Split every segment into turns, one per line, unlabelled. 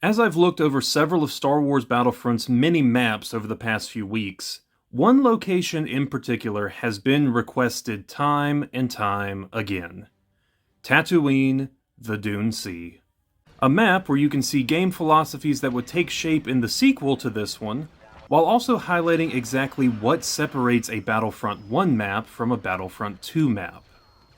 As I've looked over several of Star Wars Battlefront's many maps over the past few weeks, one location in particular has been requested time and time again. Tatooine, the Dune Sea. A map where you can see game philosophies that would take shape in the sequel to this one, while also highlighting exactly what separates a Battlefront 1 map from a Battlefront 2 map.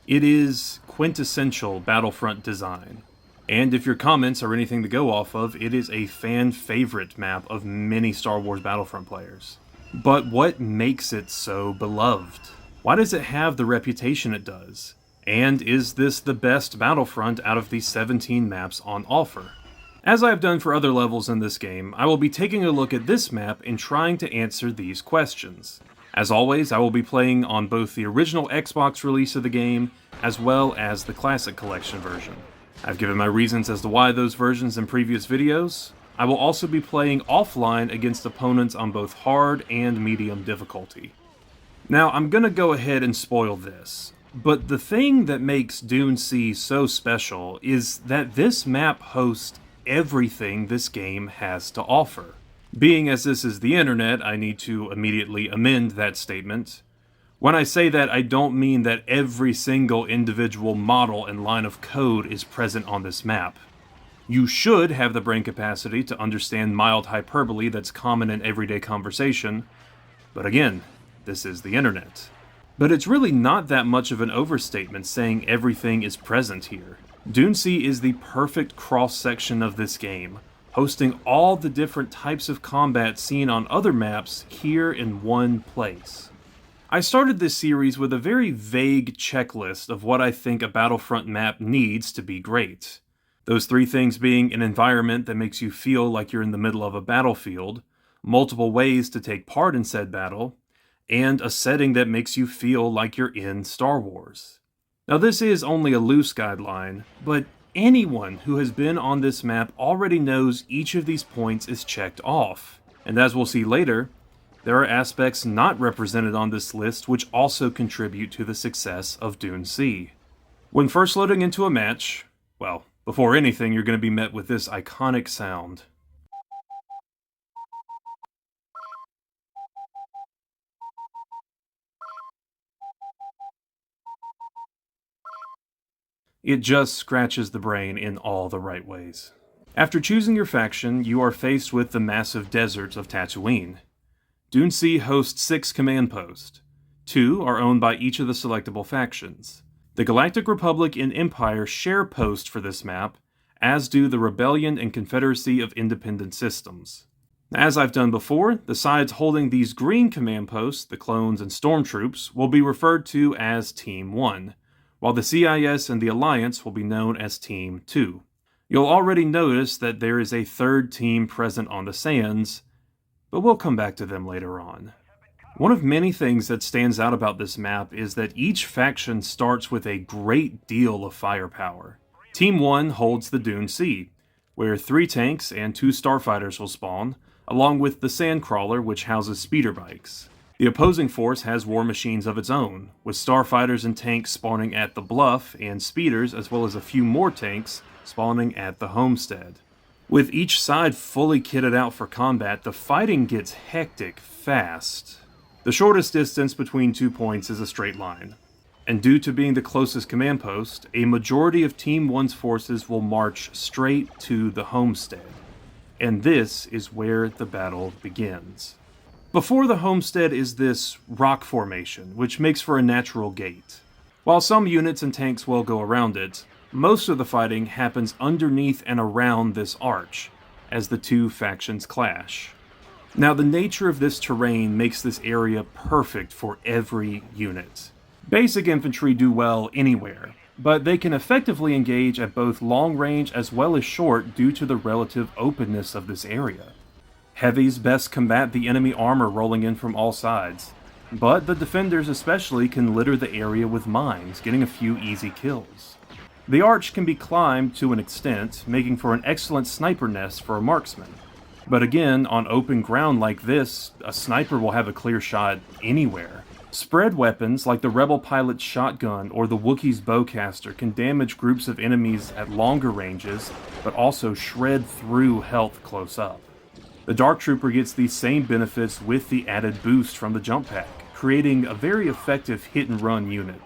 It is quintessential Battlefront design. And if your comments are anything to go off of, it is a fan favorite map of many Star Wars Battlefront players. But what makes it so beloved? Why does it have the reputation it does? And is this the best Battlefront out of the 17 maps on offer? As I have done for other levels in this game, I will be taking a look at this map and trying to answer these questions. As always, I will be playing on both the original Xbox release of the game, as well as the Classic Collection version. I've given my reasons as to why those versions in previous videos. I will also be playing offline against opponents on both hard and medium difficulty. Now, I'm gonna go ahead and spoil this, but the thing that makes Dune Sea so special is that this map hosts everything this game has to offer. Being as this is the internet, I need to immediately amend that statement. When I say that, I don't mean that every single individual model and line of code is present on this map. You should have the brain capacity to understand mild hyperbole that's common in everyday conversation, but again, this is the internet. But it's really not that much of an overstatement saying everything is present here. Dune Sea is the perfect cross-section of this game, hosting all the different types of combat seen on other maps here in one place. I started this series with a very vague checklist of what I think a Battlefront map needs to be great. Those three things being an environment that makes you feel like you're in the middle of a battlefield, multiple ways to take part in said battle, and a setting that makes you feel like you're in Star Wars. Now this is only a loose guideline, but anyone who has been on this map already knows each of these points is checked off, and as we'll see later, there are aspects not represented on this list which also contribute to the success of Dune Sea. When first loading into a match, well, before anything you're going to be met with this iconic sound. It just scratches the brain in all the right ways. After choosing your faction, you are faced with the massive deserts of Tatooine. Dune Sea hosts 6 command posts. 2 are owned by each of the selectable factions. The Galactic Republic and Empire share posts for this map, as do the Rebellion and Confederacy of Independent Systems. As I've done before, the sides holding these green command posts, the clones and stormtroops, will be referred to as Team 1, while the CIS and the Alliance will be known as Team 2. You'll already notice that there is a third team present on the sands, but we'll come back to them later on. One of many things that stands out about this map is that each faction starts with a great deal of firepower. Team 1 holds the Dune Sea, where 3 tanks and 2 starfighters will spawn, along with the Sandcrawler, which houses speeder bikes. The opposing force has war machines of its own, with starfighters and tanks spawning at the Bluff and speeders, as well as a few more tanks spawning at the Homestead. With each side fully kitted out for combat, the fighting gets hectic fast. The shortest distance between 2 points is a straight line, and due to being the closest command post, a majority of Team 1's forces will march straight to the Homestead, and this is where the battle begins. Before the Homestead is this rock formation, which makes for a natural gate. While some units and tanks will go around it, most of the fighting happens underneath and around this arch, as the 2 factions clash. Now, the nature of this terrain makes this area perfect for every unit. Basic infantry do well anywhere, but they can effectively engage at both long range as well as short due to the relative openness of this area. Heavies best combat the enemy armor rolling in from all sides, but the defenders especially can litter the area with mines, getting a few easy kills. The arch can be climbed to an extent, making for an excellent sniper nest for a marksman. But again, on open ground like this, a sniper will have a clear shot anywhere. Spread weapons like the Rebel pilot's shotgun or the Wookiee's bowcaster can damage groups of enemies at longer ranges, but also shred through health close up. The Dark Trooper gets these same benefits with the added boost from the jump pack, creating a very effective hit-and-run unit.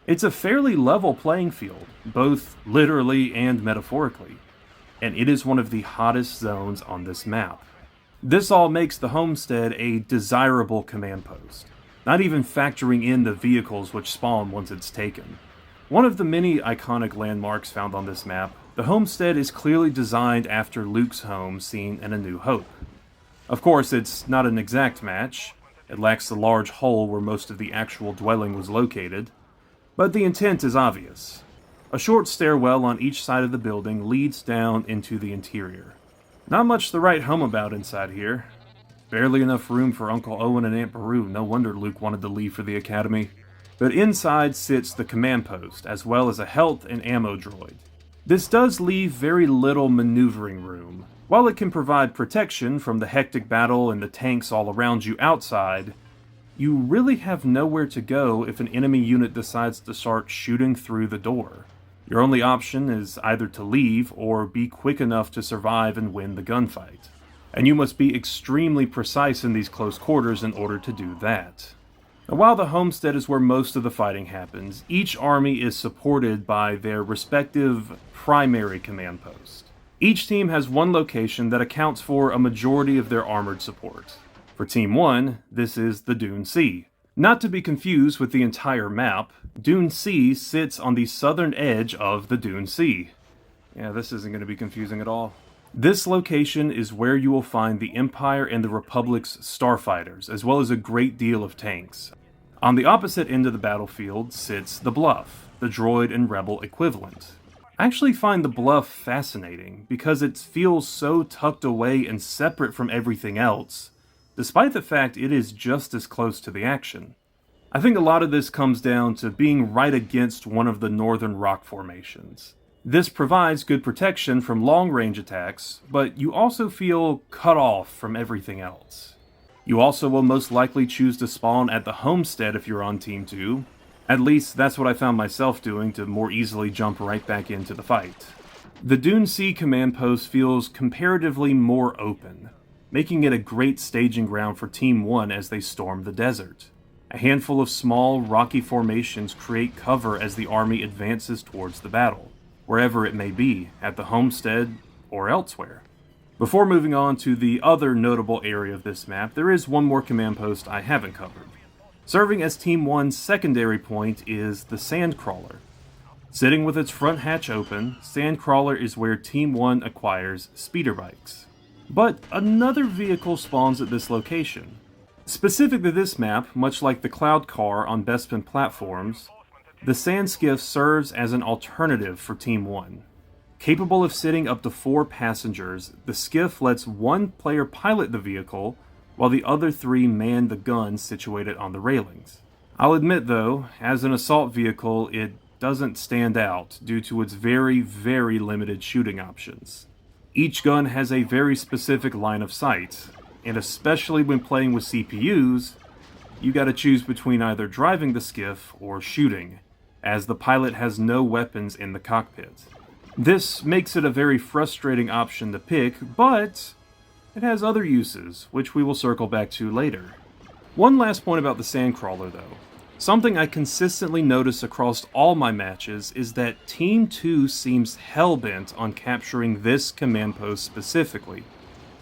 It's a fairly level playing field, both literally and metaphorically, and it is one of the hottest zones on this map. This all makes the Homestead a desirable command post, not even factoring in the vehicles which spawn once it's taken. One of the many iconic landmarks found on this map, the Homestead is clearly designed after Luke's home seen in A New Hope. Of course, it's not an exact match. It lacks the large hole where most of the actual dwelling was located, but the intent is obvious. A short stairwell on each side of the building leads down into the interior. Not much to write home about inside here. Barely enough room for Uncle Owen and Aunt Beru, no wonder Luke wanted to leave for the academy. But inside sits the command post, as well as a health and ammo droid. This does leave very little maneuvering room. While it can provide protection from the hectic battle and the tanks all around you outside, you really have nowhere to go if an enemy unit decides to start shooting through the door. Your only option is either to leave or be quick enough to survive and win the gunfight. And you must be extremely precise in these close quarters in order to do that. Now, while the Homestead is where most of the fighting happens, each army is supported by their respective primary command post. Each team has one location that accounts for a majority of their armored support. For Team 1, this is the Dune Sea. Not to be confused with the entire map, Dune Sea sits on the southern edge of the Dune Sea. Yeah, this isn't going to be confusing at all. This location is where you will find the Empire and the Republic's starfighters, as well as a great deal of tanks. On the opposite end of the battlefield sits the Bluff, the droid and rebel equivalent. I actually find the Bluff fascinating because it feels so tucked away and separate from everything else, despite the fact it is just as close to the action. I think a lot of this comes down to being right against one of the northern rock formations. This provides good protection from long-range attacks, but you also feel cut off from everything else. You also will most likely choose to spawn at the Homestead if you're on Team 2. At least that's what I found myself doing to more easily jump right back into the fight. The Dune Sea command post feels comparatively more open, making it a great staging ground for Team 1 as they storm the desert. A handful of small, rocky formations create cover as the army advances towards the battle, wherever it may be, at the Homestead or elsewhere. Before moving on to the other notable area of this map, there is one more command post I haven't covered. Serving as Team 1's secondary point is the Sandcrawler. Sitting with its front hatch open, Sandcrawler is where Team 1 acquires speeder bikes. But another vehicle spawns at this location. Specific to this map, much like the Cloud Car on Bespin platforms, the Sand Skiff serves as an alternative for Team 1. Capable of sitting up to 4 passengers, the skiff lets one player pilot the vehicle, while the other 3 man the guns situated on the railings. I'll admit though, as an assault vehicle, it doesn't stand out due to its very, very limited shooting options. Each gun has a very specific line of sight, and especially when playing with CPUs, you gotta choose between either driving the skiff or shooting, as the pilot has no weapons in the cockpit. This makes it a very frustrating option to pick, but it has other uses, which we will circle back to later. One last point about the Sandcrawler though. Something I consistently notice across all my matches is that Team 2 seems hell-bent on capturing this command post specifically.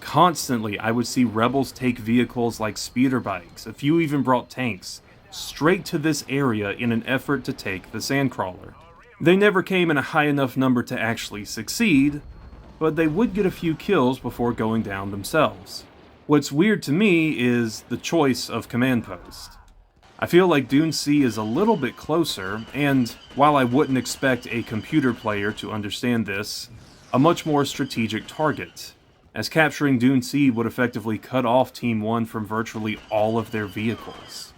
Constantly, I would see rebels take vehicles like speeder bikes, a few even brought tanks, straight to this area in an effort to take the Sandcrawler. They never came in a high enough number to actually succeed, but they would get a few kills before going down themselves. What's weird to me is the choice of command post. I feel like Dune Sea is a little bit closer, and while I wouldn't expect a computer player to understand this, a much more strategic target, as capturing Dune Sea would effectively cut off Team 1 from virtually all of their vehicles.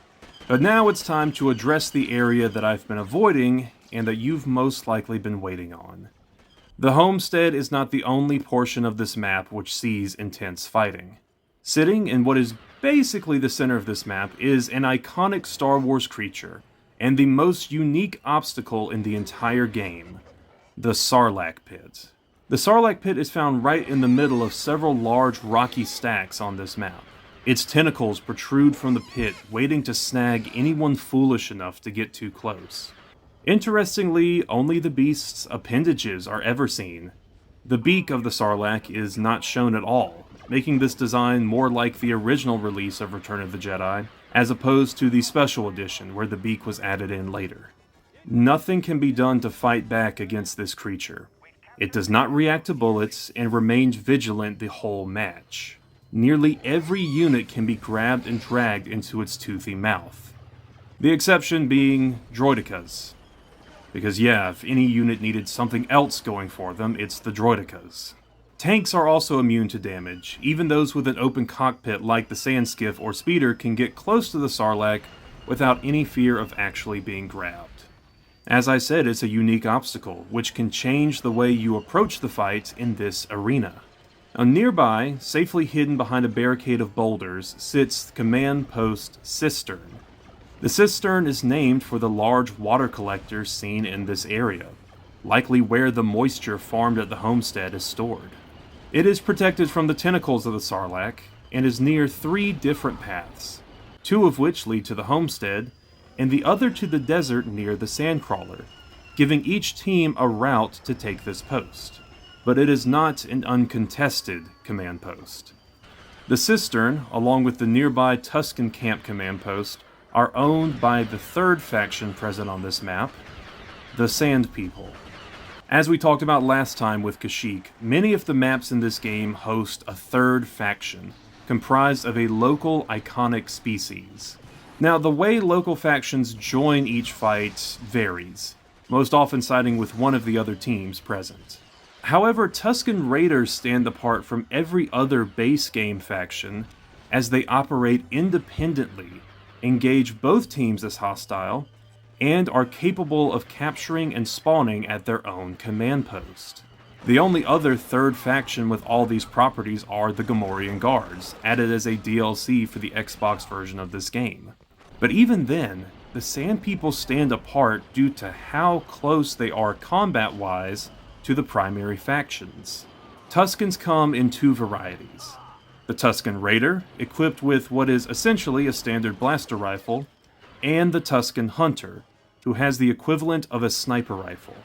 But now it's time to address the area that I've been avoiding and that you've most likely been waiting on. The Homestead is not the only portion of this map which sees intense fighting. Sitting in what is basically the center of this map is an iconic Star Wars creature, and the most unique obstacle in the entire game, the Sarlac Pit. The Sarlac Pit is found right in the middle of several large rocky stacks on this map. Its tentacles protrude from the pit, waiting to snag anyone foolish enough to get too close. Interestingly, only the beast's appendages are ever seen. The beak of the Sarlacc is not shown at all, making this design more like the original release of Return of the Jedi, as opposed to the special edition where the beak was added in later. Nothing can be done to fight back against this creature. It does not react to bullets and remains vigilant the whole match. Nearly every unit can be grabbed and dragged into its toothy mouth. The exception being droidicas. Because yeah, if any unit needed something else going for them, it's the droidicas. Tanks are also immune to damage. Even those with an open cockpit like the Sandskiff or Speeder can get close to the Sarlacc without any fear of actually being grabbed. As I said, it's a unique obstacle, which can change the way you approach the fight in this arena. Now, nearby, safely hidden behind a barricade of boulders, sits the command post Sistern. The Sistern is named for the large water collectors seen in this area, likely where the moisture farmed at the Homestead is stored. It is protected from the tentacles of the Sarlacc, and is near 3 different paths, 2 of which lead to the Homestead, and the other to the desert near the Sandcrawler, giving each team a route to take this post. But it is not an uncontested command post. The Sistern, along with the nearby Tusken Camp command post, are owned by the 3rd faction present on this map, the Sand People. As we talked about last time with Kashyyyk, many of the maps in this game host a 3rd faction, comprised of a local iconic species. Now, the way local factions join each fight varies, most often siding with one of the other teams present. However, Tusken Raiders stand apart from every other base game faction as they operate independently, engage both teams as hostile, and are capable of capturing and spawning at their own command post. The only other 3rd faction with all these properties are the Gamorrean Guards, added as a DLC for the Xbox version of this game. But even then, the Sand People stand apart due to how close they are combat-wise to the primary factions. Tuskens come in 2 varieties. The Tusken Raider, equipped with what is essentially a standard blaster rifle, and the Tusken Hunter, who has the equivalent of a sniper rifle.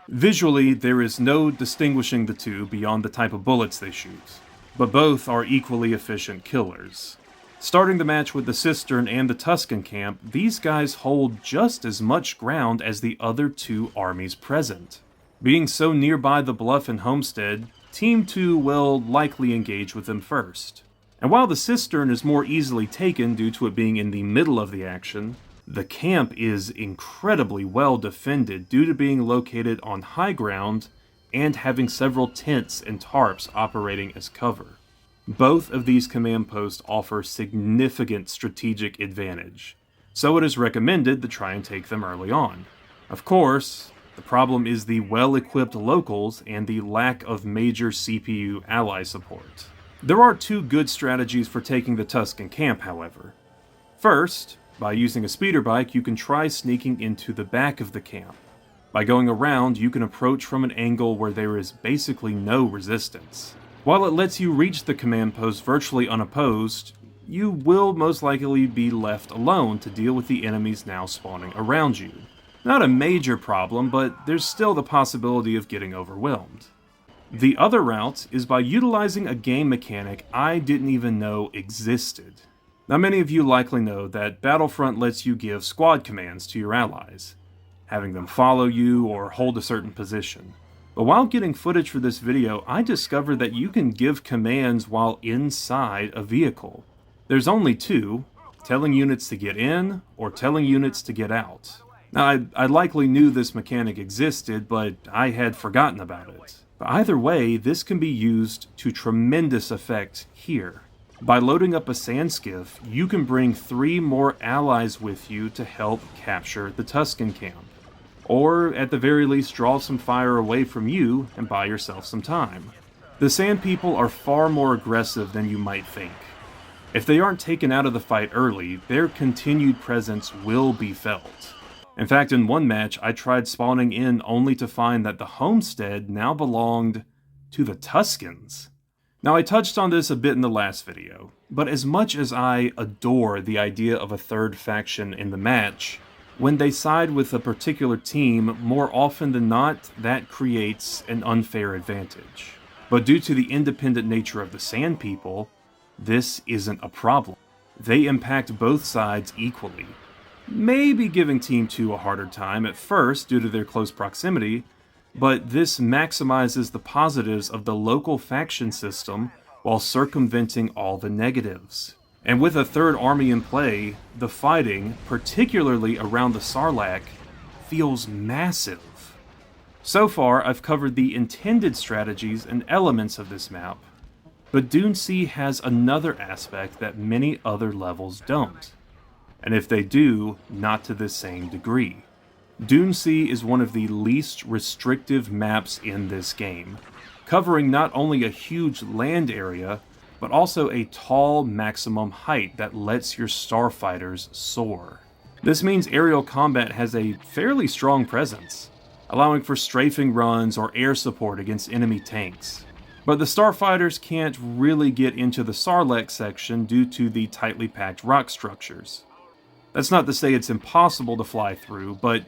Visually, there is no distinguishing the two beyond the type of bullets they shoot, but both are equally efficient killers. Starting the match with the Sistern and the Tusken Camp, these guys hold just as much ground as the other 2 armies present. Being so nearby the bluff and Homestead, Team 2 will likely engage with them first. And while the Sistern is more easily taken due to it being in the middle of the action, the camp is incredibly well defended due to being located on high ground and having several tents and tarps operating as cover. Both of these command posts offer significant strategic advantage, so it is recommended to try and take them early on. Of course, the problem is the well-equipped locals and the lack of major CPU ally support. There are 2 good strategies for taking the Tusken Camp, however. First, by using a speeder bike, you can try sneaking into the back of the camp. By going around, you can approach from an angle where there is basically no resistance. While it lets you reach the command post virtually unopposed, you will most likely be left alone to deal with the enemies now spawning around you. Not a major problem, but there's still the possibility of getting overwhelmed. The other route is by utilizing a game mechanic I didn't even know existed. Now, many of you likely know that Battlefront lets you give squad commands to your allies, having them follow you or hold a certain position. But while getting footage for this video, I discovered that you can give commands while inside a vehicle. There's only 2, telling units to get in or telling units to get out. Now, I likely knew this mechanic existed, but I had forgotten about it. But either way, this can be used to tremendous effect here. By loading up a Sandskiff, you can bring 3 more allies with you to help capture the Tusken Camp. Or, at the very least, draw some fire away from you and buy yourself some time. The Sand People are far more aggressive than you might think. If they aren't taken out of the fight early, their continued presence will be felt. In fact, in one match, I tried spawning in only to find that the Homestead now belonged to the Tuskens. Now, I touched on this a bit in the last video, but as much as I adore the idea of a third faction in the match, when they side with a particular team, more often than not, that creates an unfair advantage. But due to the independent nature of the Sand People, this isn't a problem. They impact both sides equally. Maybe giving Team 2 a harder time at first due to their close proximity, but this maximizes the positives of the local faction system while circumventing all the negatives. And with a third army in play, the fighting, particularly around the Sarlac, feels massive. So far, I've covered the intended strategies and elements of this map, but Dune Sea has another aspect that many other levels don't. And if they do, not to the same degree. Dune Sea is one of the least restrictive maps in this game, covering not only a huge land area, but also a tall maximum height that lets your starfighters soar. This means aerial combat has a fairly strong presence, allowing for strafing runs or air support against enemy tanks. But the starfighters can't really get into the Sarlacc section due to the tightly packed rock structures. That's not to say it's impossible to fly through, but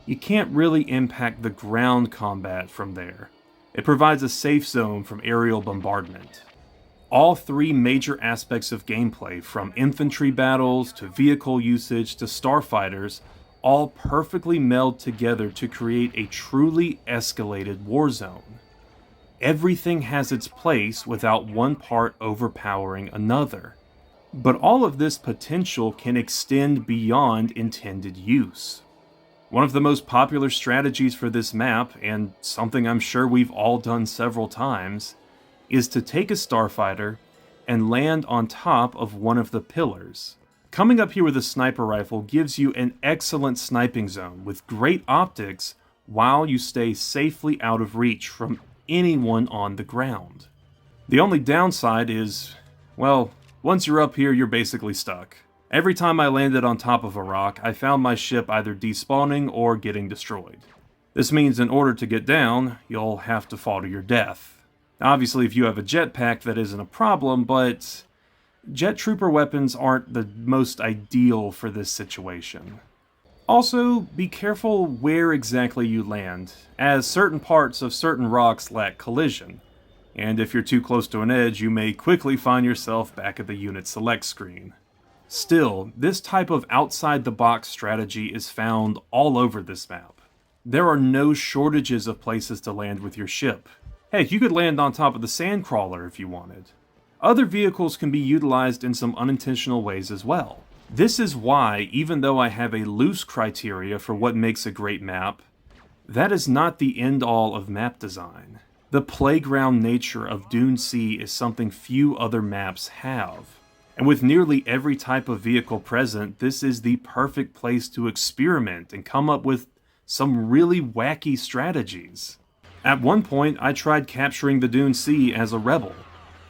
you can't really impact the ground combat from there. It provides a safe zone from aerial bombardment. All three major aspects of gameplay, from infantry battles to vehicle usage to starfighters, all perfectly meld together to create a truly escalated war zone. Everything has its place without one part overpowering another. But all of this potential can extend beyond intended use. One of the most popular strategies for this map, and something I'm sure we've all done several times, is to take a starfighter and land on top of one of the pillars. Coming up here with a sniper rifle gives you an excellent sniping zone with great optics while you stay safely out of reach from anyone on the ground. The only downside is, well, once you're up here, you're basically stuck. Every time I landed on top of a rock, I found my ship either despawning or getting destroyed. This means in order to get down, you'll have to fall to your death. Obviously, if you have a jetpack, that isn't a problem, but jet trooper weapons aren't the most ideal for this situation. Also, be careful where exactly you land, as certain parts of certain rocks lack collision, and if you're too close to an edge, you may quickly find yourself back at the unit select screen. Still, this type of outside-the-box strategy is found all over this map. There are no shortages of places to land with your ship. Heck, you could land on top of the sandcrawler if you wanted. Other vehicles can be utilized in some unintentional ways as well. This is why, even though I have a loose criteria for what makes a great map, that is not the end-all of map design. The playground nature of Dune Sea is something few other maps have. And with nearly every type of vehicle present, this is the perfect place to experiment and come up with some really wacky strategies. At one point, I tried capturing the Dune Sea as a rebel,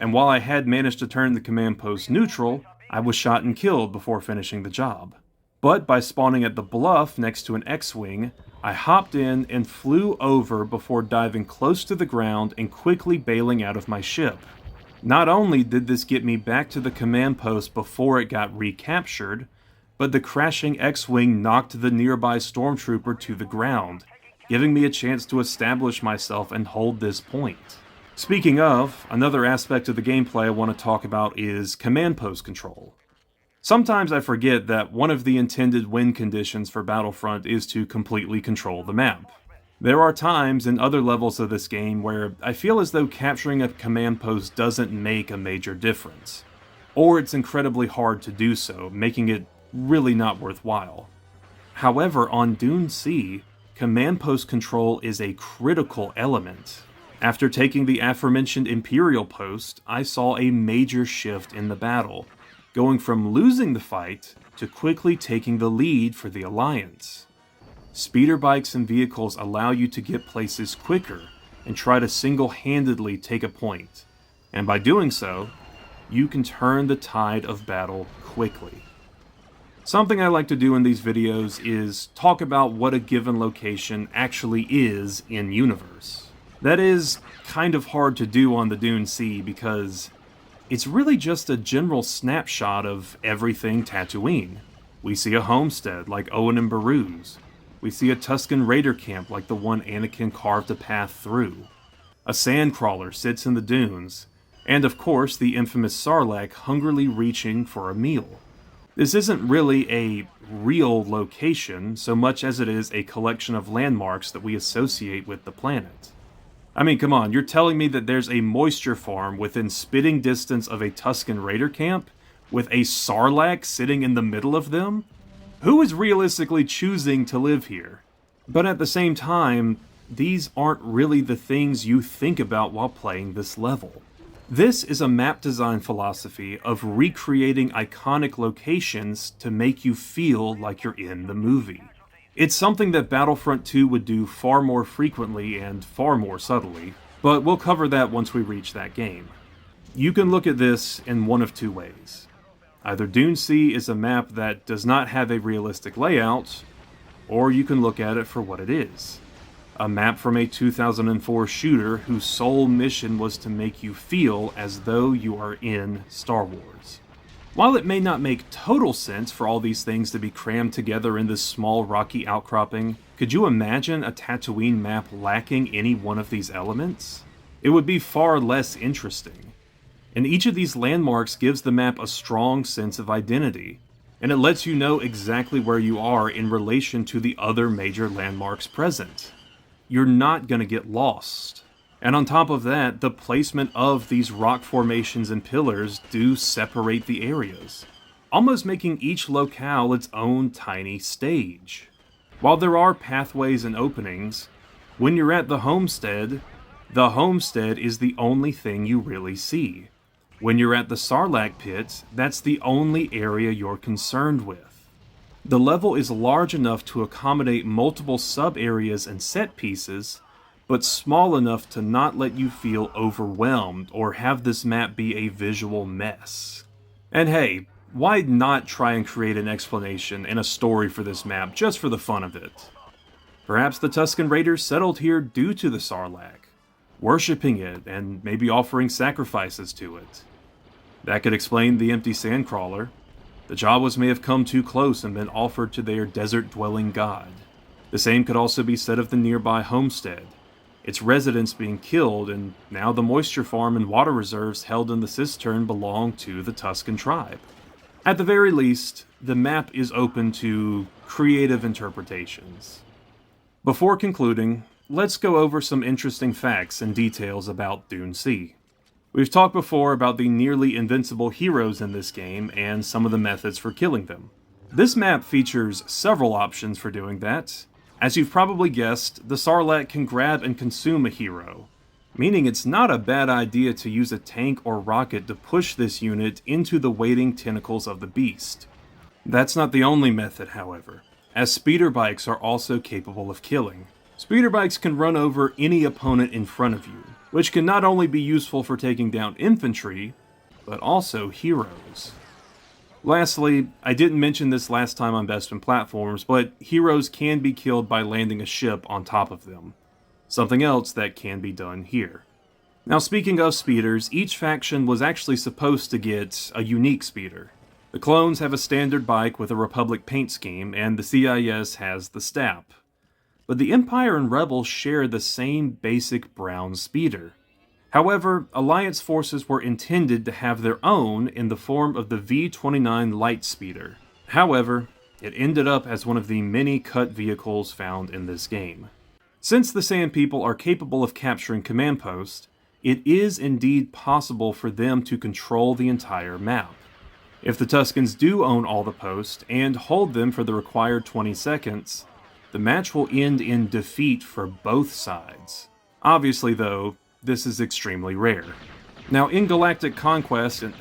and while I had managed to turn the command post neutral, I was shot and killed before finishing the job. But by spawning at the bluff next to an X-Wing, I hopped in and flew over before diving close to the ground and quickly bailing out of my ship. Not only did this get me back to the command post before it got recaptured, but the crashing X-Wing knocked the nearby stormtrooper to the ground, giving me a chance to establish myself and hold this point. Speaking of, another aspect of the gameplay I want to talk about is command post control. Sometimes I forget that one of the intended win conditions for Battlefront is to completely control the map. There are times in other levels of this game where I feel as though capturing a command post doesn't make a major difference, or it's incredibly hard to do so, making it really not worthwhile. However, on Dune Sea, command post control is a critical element. After taking the aforementioned Imperial post, I saw a major shift in the battle, going from losing the fight to quickly taking the lead for the Alliance. Speeder bikes and vehicles allow you to get places quicker and try to single-handedly take a point, and by doing so, you can turn the tide of battle quickly. Something I like to do in these videos is talk about what a given location actually is in-universe. That is kind of hard to do on the Dune Sea because it's really just a general snapshot of everything Tatooine. We see a homestead like Owen and Beru's. We see a Tusken Raider camp like the one Anakin carved a path through. A sandcrawler sits in the dunes, and of course the infamous Sarlac hungrily reaching for a meal. This isn't really a real location so much as it is a collection of landmarks that we associate with the planet. I mean, come on, you're telling me that there's a moisture farm within spitting distance of a Tusken Raider camp with a Sarlacc sitting in the middle of them? Who is realistically choosing to live here? But at the same time, these aren't really the things you think about while playing this level. This is a map design philosophy of recreating iconic locations to make you feel like you're in the movie. It's something that Battlefront 2 would do far more frequently and far more subtly, but we'll cover that once we reach that game. You can look at this in one of two ways. Either Dune Sea is a map that does not have a realistic layout, or you can look at it for what it is. A map from a 2004 shooter whose sole mission was to make you feel as though you are in Star Wars. While it may not make total sense for all these things to be crammed together in this small rocky outcropping, could you imagine a Tatooine map lacking any one of these elements? It would be far less interesting. And each of these landmarks gives the map a strong sense of identity, and it lets you know exactly where you are in relation to the other major landmarks present. You're not going to get lost. And on top of that, the placement of these rock formations and pillars do separate the areas, almost making each locale its own tiny stage. While there are pathways and openings, when you're at the Homestead is the only thing you really see. When you're at the Sarlac Pit, that's the only area you're concerned with. The level is large enough to accommodate multiple sub-areas and set pieces, but small enough to not let you feel overwhelmed or have this map be a visual mess. And hey, why not try and create an explanation and a story for this map just for the fun of it? Perhaps the Tusken Raiders settled here due to the Sarlacc, worshipping it and maybe offering sacrifices to it. That could explain the empty sandcrawler. The Jawas may have come too close and been offered to their desert-dwelling god. The same could also be said of the nearby Homestead, its residents being killed, and now the moisture farm and water reserves held in the Sistern belong to the Tusken tribe. At the very least, the map is open to creative interpretations. Before concluding, let's go over some interesting facts and details about Dune Sea. We've talked before about the nearly invincible heroes in this game and some of the methods for killing them. This map features several options for doing that. As you've probably guessed, the Sarlacc can grab and consume a hero, meaning it's not a bad idea to use a tank or rocket to push this unit into the waiting tentacles of the beast. That's not the only method, however, as speeder bikes are also capable of killing. Speeder bikes can run over any opponent in front of you, which can not only be useful for taking down infantry, but also heroes. Lastly, I didn't mention this last time on Best in Platforms, but heroes can be killed by landing a ship on top of them. Something else that can be done here. Now speaking of speeders, each faction was actually supposed to get a unique speeder. The clones have a standard bike with a Republic paint scheme, and the CIS has the Stap. But the Empire and Rebels share the same basic brown speeder. However, Alliance forces were intended to have their own in the form of the V-29 Light Speeder. However, it ended up as one of the many cut vehicles found in this game. Since the Sand People are capable of capturing command posts, it is indeed possible for them to control the entire map. If the Tuskens do own all the posts and hold them for the required 20 seconds, the match will end in defeat for both sides. Obviously, though, this is extremely rare. Now, in Galactic Conquest, and...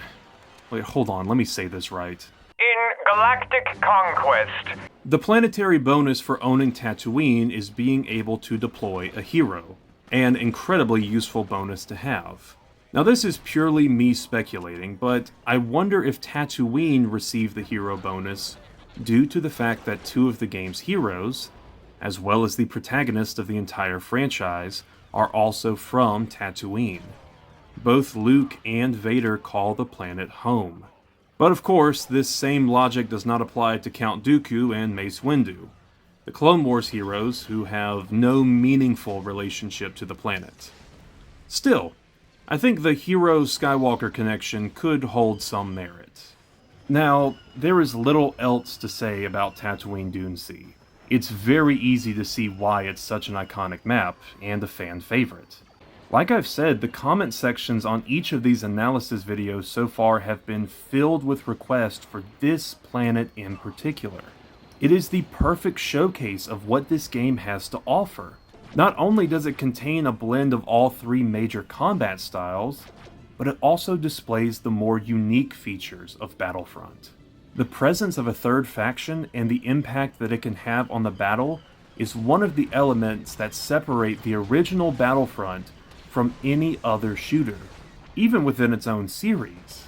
wait, hold on, let me say this right.
In Galactic Conquest,
the planetary bonus for owning Tatooine is being able to deploy a hero, an incredibly useful bonus to have. Now this is purely me speculating, but I wonder if Tatooine received the hero bonus due to the fact that two of the game's heroes, as well as the protagonist of the entire franchise, are also from Tatooine. Both Luke and Vader call the planet home. But of course, this same logic does not apply to Count Dooku and Mace Windu, the Clone Wars heroes who have no meaningful relationship to the planet. Still, I think the hero-Skywalker connection could hold some merit. Now, there is little else to say about Tatooine Dune Sea. It's very easy to see why it's such an iconic map, and a fan favorite. Like I've said, the comment sections on each of these analysis videos so far have been filled with requests for this planet in particular. It is the perfect showcase of what this game has to offer. Not only does it contain a blend of all three major combat styles, but it also displays the more unique features of Battlefront. The presence of a third faction and the impact that it can have on the battle is one of the elements that separate the original Battlefront from any other shooter, even within its own series.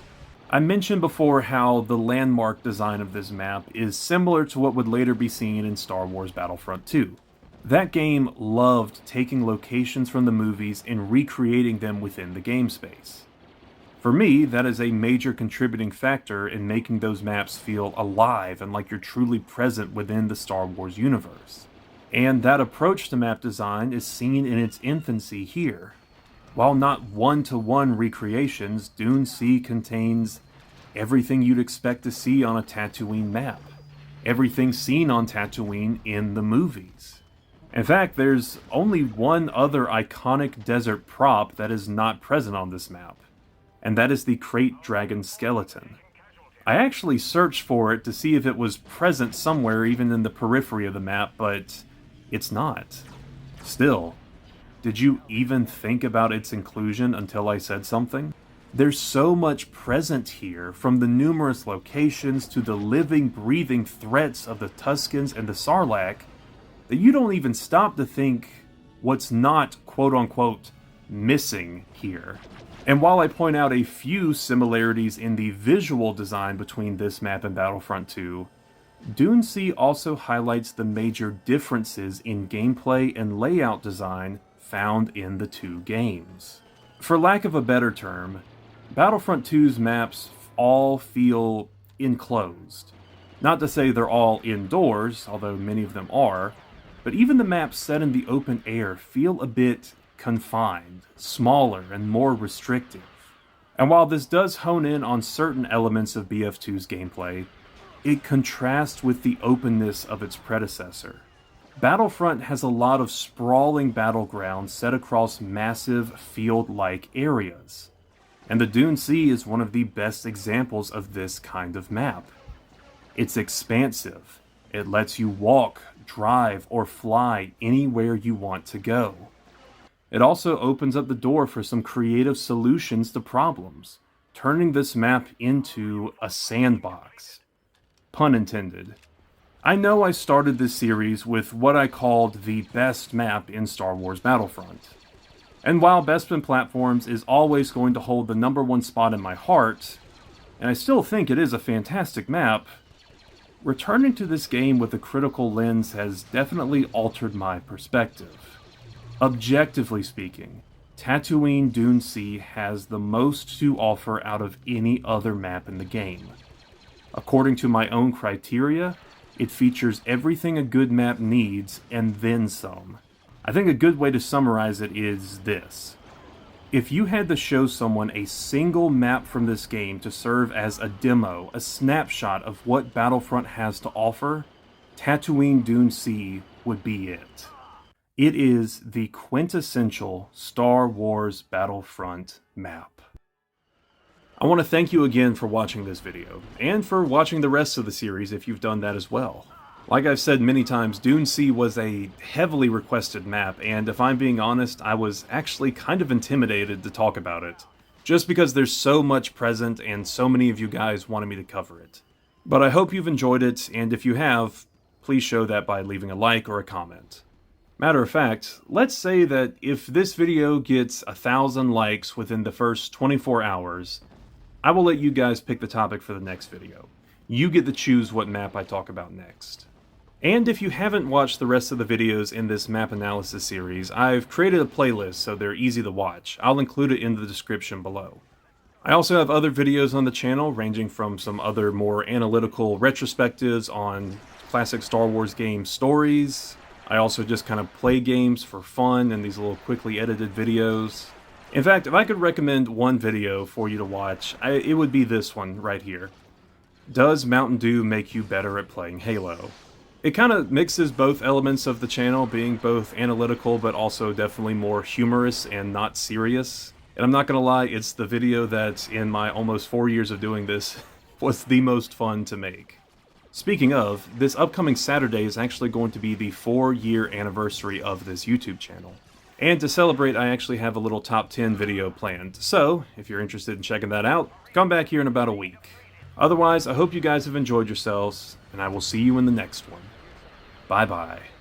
I mentioned before how the landmark design of this map is similar to what would later be seen in Star Wars Battlefront 2. That game loved taking locations from the movies and recreating them within the game space. For me, that is a major contributing factor in making those maps feel alive and like you're truly present within the Star Wars universe. And that approach to map design is seen in its infancy here. While not one-to-one recreations, Dune Sea contains everything you'd expect to see on a Tatooine map. Everything seen on Tatooine in the movies. In fact, there's only one other iconic desert prop that is not present on this map, and that is the Krayt Dragon skeleton. I actually searched for it to see if it was present somewhere even in the periphery of the map, but it's not. Still, did you even think about its inclusion until I said something? There's so much present here, from the numerous locations to the living, breathing threats of the Tuskens and the Sarlac, that you don't even stop to think what's not quote-unquote missing here. And while I point out a few similarities in the visual design between this map and Battlefront 2, Dune Sea also highlights the major differences in gameplay and layout design found in the two games. For lack of a better term, Battlefront 2's maps all feel enclosed. Not to say they're all indoors, although many of them are, but even the maps set in the open air feel a bit confined, smaller, and more restrictive. And while this does hone in on certain elements of BF2's gameplay, it contrasts with the openness of its predecessor. Battlefront has a lot of sprawling battlegrounds set across massive field-like areas, and the Dune Sea is one of the best examples of this kind of map. It's expansive. It lets you walk, drive, or fly anywhere you want to go. It also opens up the door for some creative solutions to problems, turning this map into a sandbox. Pun intended. I know I started this series with what I called the best map in Star Wars Battlefront. And while Bespin Platforms is always going to hold the #1 spot in my heart, and I still think it is a fantastic map, returning to this game with a critical lens has definitely altered my perspective. Objectively speaking, Tatooine Dune Sea has the most to offer out of any other map in the game. According to my own criteria, it features everything a good map needs, and then some. I think a good way to summarize it is this. If you had to show someone a single map from this game to serve as a demo, a snapshot of what Battlefront has to offer, Tatooine Dune Sea would be it. It is the quintessential Star Wars Battlefront map. I want to thank you again for watching this video, and for watching the rest of the series if you've done that as well. Like I've said many times, Dune Sea was a heavily requested map, and if I'm being honest, I was actually kind of intimidated to talk about it, just because there's so much present and so many of you guys wanted me to cover it. But I hope you've enjoyed it, and if you have, please show that by leaving a like or a comment. Matter of fact, let's say that if this video gets 1,000 likes within the first 24 hours, I will let you guys pick the topic for the next video. You get to choose what map I talk about next. And if you haven't watched the rest of the videos in this map analysis series, I've created a playlist so they're easy to watch. I'll include it in the description below. I also have other videos on the channel, ranging from some other more analytical retrospectives on classic Star Wars game stories. I also just kind of play games for fun in these little quickly edited videos. In fact, if I could recommend one video for you to watch, it would be this one right here. Does Mountain Dew make you better at playing Halo? It kind of mixes both elements of the channel, being both analytical but also definitely more humorous and not serious. And I'm not gonna lie, it's the video that, in my almost 4 years of doing this, was the most fun to make. Speaking of, this upcoming Saturday is actually going to be the 4-year anniversary of this YouTube channel. And to celebrate, I actually have a little top 10 video planned. So, if you're interested in checking that out, come back here in about a week. Otherwise, I hope you guys have enjoyed yourselves, and I will see you in the next one. Bye-bye.